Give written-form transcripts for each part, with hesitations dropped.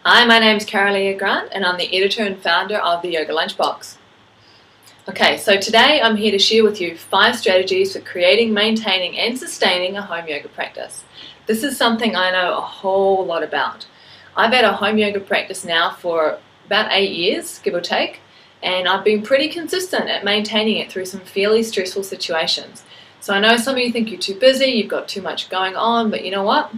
Hi, my name's Kara-Leah Grant and I'm the editor and founder of the Yoga Lunchbox. Okay, so today I'm here to share with you 5 strategies for creating, maintaining and sustaining a home yoga practice. This is something I know a whole lot about. I've had a home yoga practice now for about 8 years, give or take, and I've been pretty consistent at maintaining it through some fairly stressful situations. So I know some of you think you're too busy, you've got too much going on, but you know what?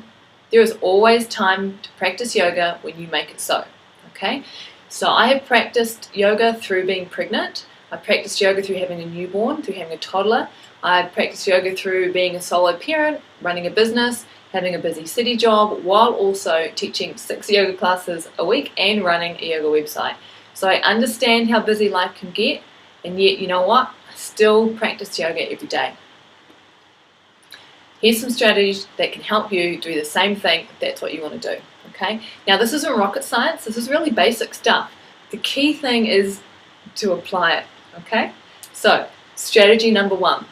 There is always time to practice yoga when you make it so, okay? So I have practiced yoga through being pregnant. I practiced yoga through having a newborn, through having a toddler. I've practiced yoga through being a solo parent, running a business, having a busy city job, while also teaching 6 yoga classes a week and running a yoga website. So I understand how busy life can get, and yet, you know what? I still practice yoga every day. Here's some strategies that can help you do the same thing if that's what you want to do, okay? Now this isn't rocket science, this is really basic stuff. The key thing is to apply it, okay? So, strategy number 1,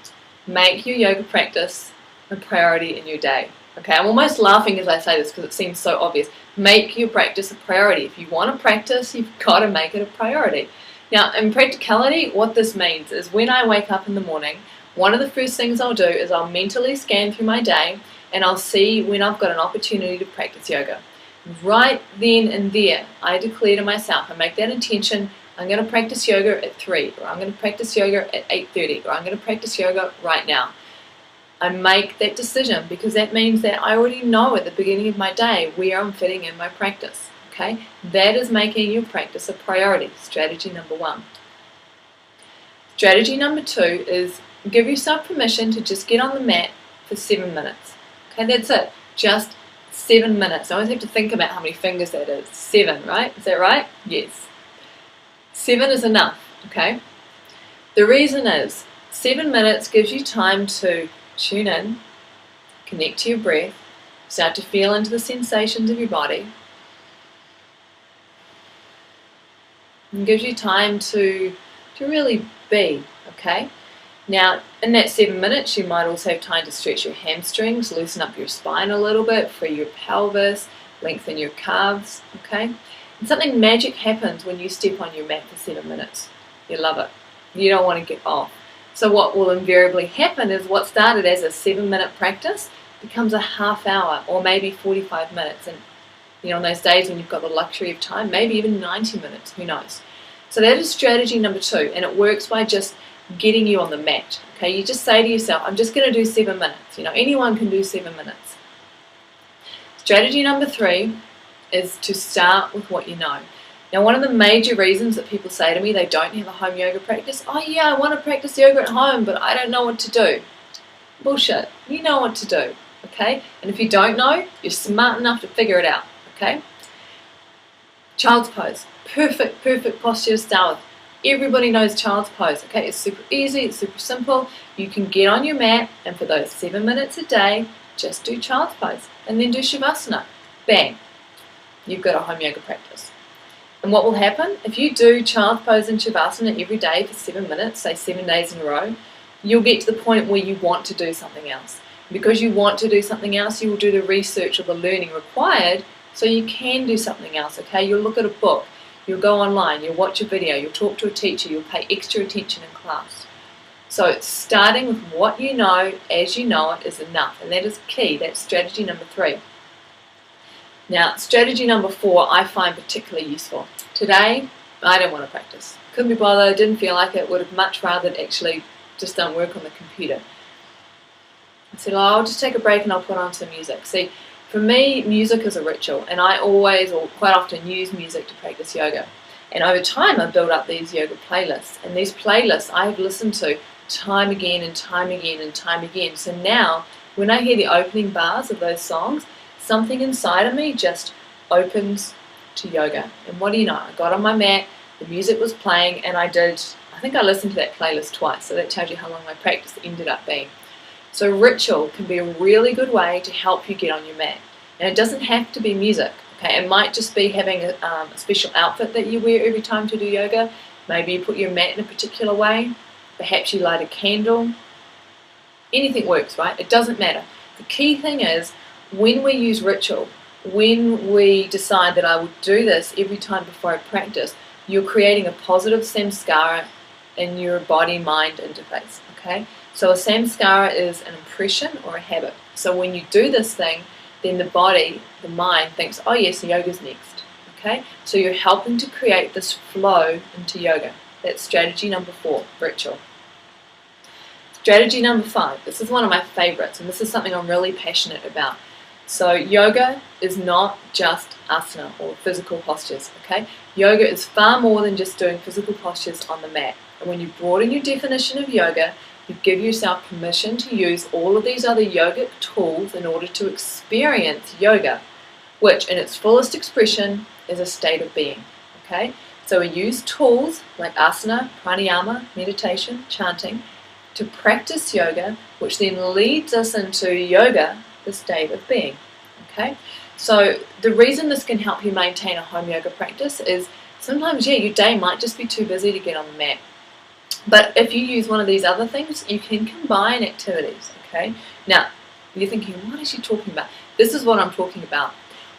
make your yoga practice a priority in your day. Okay, I'm almost laughing as I say this because it seems so obvious. Make your practice a priority. If you want to practice, you've got to make it a priority. Now, in practicality, what this means is when I wake up in the morning, one of the first things I'll do is I'll mentally scan through my day and I'll see when I've got an opportunity to practice yoga. Right then and there, I declare to myself, I make that intention, I'm going to practice yoga at 3, or I'm going to practice yoga at 8:30, or I'm going to practice yoga right now. I make that decision because that means that I already know at the beginning of my day where I'm fitting in my practice. Okay, that is making your practice a priority. Strategy number 1. Strategy number 2 is give yourself permission to just get on the mat for 7 minutes. Okay, that's it. Just 7 minutes. I always have to think about how many fingers that is. 7, right? Is that right? Yes. 7 is enough, okay? The reason is 7 minutes gives you time to tune in, connect to your breath, start to feel into the sensations of your body, and gives you time to really be, okay? Now, in that 7 minutes, you might also have time to stretch your hamstrings, loosen up your spine a little bit, free your pelvis, lengthen your calves, okay? And something magic happens when you step on your mat for 7 minutes. You love it. You don't want to get off. So what will invariably happen is what started as a 7-minute practice becomes a half hour or maybe 45 minutes. And you know, on those days when you've got the luxury of time, maybe even 90 minutes, who knows? So that is strategy number 2, and it works by just getting you on the mat. Okay, you just say to yourself, I'm just going to do 7 minutes. You know, anyone can do 7 minutes. Strategy number 3 is to start with what you know. Now, one of the major reasons that people say to me they don't have a home yoga practice, oh yeah, I want to practice yoga at home, but I don't know what to do. Bullshit. You know what to do, okay? And if you don't know, you're smart enough to figure it out, okay? Child's pose. Perfect posture to start with. Everybody knows child's pose, okay? It's super easy, it's super simple. You can get on your mat and for those 7 minutes a day, just do child's pose and then do shavasana. Bang. You've got a home yoga practice. And what will happen? If you do child's pose and shavasana every day for 7 minutes, say 7 days in a row, you'll get to the point where you want to do something else. Because you want to do something else, you will do the research or the learning required so you can do something else, okay? You'll look at a book. You'll go online, you'll watch a video, you'll talk to a teacher, you'll pay extra attention in class. So starting with what you know as you know it is enough, and that is key. That's strategy number 3. Now, strategy number 4 I find particularly useful. Today, I don't want to practice. Couldn't be bothered, didn't feel like it, would have much rather actually just done work on the computer. I said, oh, I'll just take a break and I'll put on some music. See, for me, music is a ritual, and I always or quite often use music to practice yoga. And over time, I've built up these yoga playlists, and these playlists I have listened to time again and time again and time again. So now, when I hear the opening bars of those songs, something inside of me just opens to yoga. And what do you know? I got on my mat, the music was playing, and I think I listened to that playlist twice, so that tells you how long my practice ended up being. So ritual can be a really good way to help you get on your mat. And it doesn't have to be music, okay? It might just be having a special outfit that you wear every time to do yoga. Maybe you put your mat in a particular way. Perhaps you light a candle. Anything works, right? It doesn't matter. The key thing is when we use ritual, when we decide that I will do this every time before I practice, you're creating a positive samskara in your body-mind interface, okay? So a samskara is an impression or a habit. So when you do this thing, then the body, the mind thinks, oh yes, yoga's next, okay? So you're helping to create this flow into yoga. That's strategy number 4, ritual. Strategy number 5, this is one of my favorites, and this is something I'm really passionate about. So yoga is not just asana or physical postures, okay? Yoga is far more than just doing physical postures on the mat. And when you broaden your definition of yoga, you give yourself permission to use all of these other yogic tools in order to experience yoga, which in its fullest expression is a state of being, okay? So we use tools like asana, pranayama, meditation, chanting, to practice yoga, which then leads us into yoga, the state of being, okay? So the reason this can help you maintain a home yoga practice is sometimes, yeah, your day might just be too busy to get on the mat. But if you use one of these other things, you can combine activities, okay? Now, you're thinking, what is she talking about? This is what I'm talking about.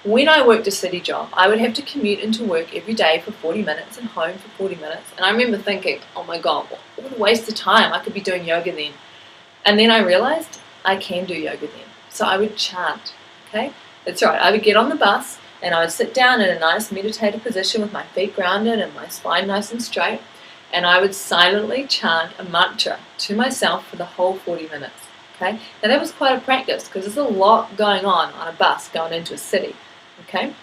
When I worked a city job, I would have to commute into work every day for 40 minutes and home for 40 minutes. And I remember thinking, oh my God, what a waste of time. I could be doing yoga then. And then I realized I can do yoga then. So I would chant, okay? That's right. I would get on the bus and I would sit down in a nice meditative position with my feet grounded and my spine nice and straight. And I would silently chant a mantra to myself for the whole 40 minutes, okay? Now that was quite a practice because there's a lot going on a bus going into a city, okay?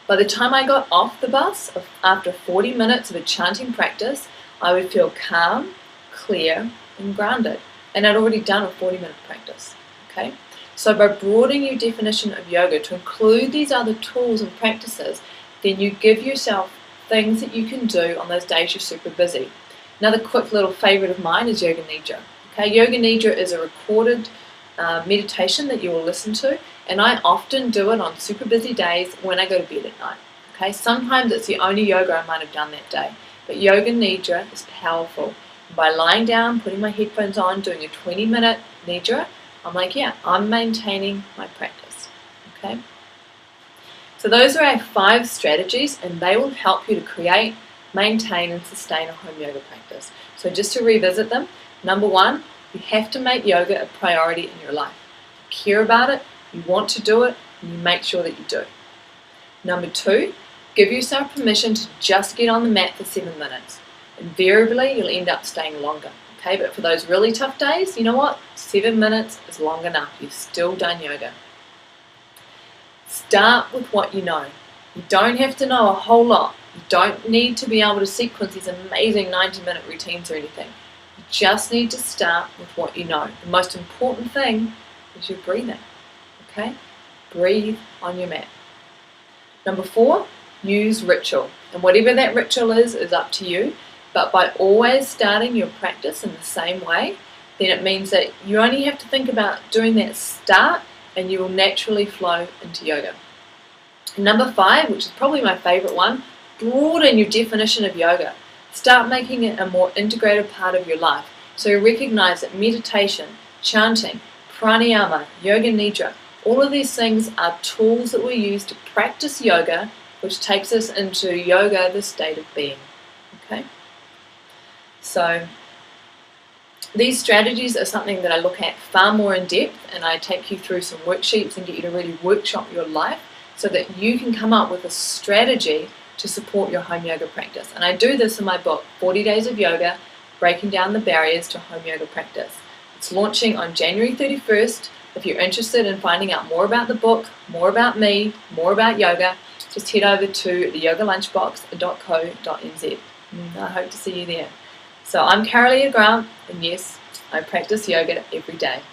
By the time I got off the bus, after 40 minutes of a chanting practice, I would feel calm, clear, and grounded. And I'd already done a 40-minute practice, okay? So by broadening your definition of yoga to include these other tools and practices, then you give yourself things that you can do on those days you're super busy. Another quick little favorite of mine is Yoga Nidra. Okay, Yoga Nidra is a recorded meditation that you will listen to, and I often do it on super busy days when I go to bed at night. Okay, sometimes it's the only yoga I might have done that day, but Yoga Nidra is powerful. By lying down, putting my headphones on, doing a 20-minute Nidra, I'm like, yeah, I'm maintaining my practice. Okay. So those are our 5 strategies, and they will help you to create, maintain, and sustain a home yoga practice. So just to revisit them, number 1, you have to make yoga a priority in your life. You care about it, you want to do it, and you make sure that you do. Number 2, give yourself permission to just get on the mat for 7 minutes. Invariably, you'll end up staying longer. Okay, but for those really tough days, you know what? 7 minutes is long enough. You've still done yoga. Start with what you know. You don't have to know a whole lot. You don't need to be able to sequence these amazing 90-minute routines or anything. You just need to start with what you know. The most important thing is your breathing. Okay? Breathe on your mat. Number 4, use ritual. And whatever that ritual is up to you. But by always starting your practice in the same way, then it means that you only have to think about doing that start, and you will naturally flow into yoga. And number 5, which is probably my favorite one, broaden your definition of yoga. Start making it a more integrated part of your life. So you recognize that meditation, chanting, pranayama, yoga nidra, all of these things are tools that we use to practice yoga, which takes us into yoga, the state of being. Okay? So these strategies are something that I look at far more in depth, and I take you through some worksheets and get you to really workshop your life so that you can come up with a strategy to support your home yoga practice. And I do this in my book, 40 Days of Yoga, Breaking Down the Barriers to Home Yoga Practice. It's launching on January 31st. If you're interested in finding out more about the book, more about me, more about yoga, just head over to theyogalunchbox.co.nz. I hope to see you there. So I'm Kara-Leah Grant, and yes, I practice yoga every day.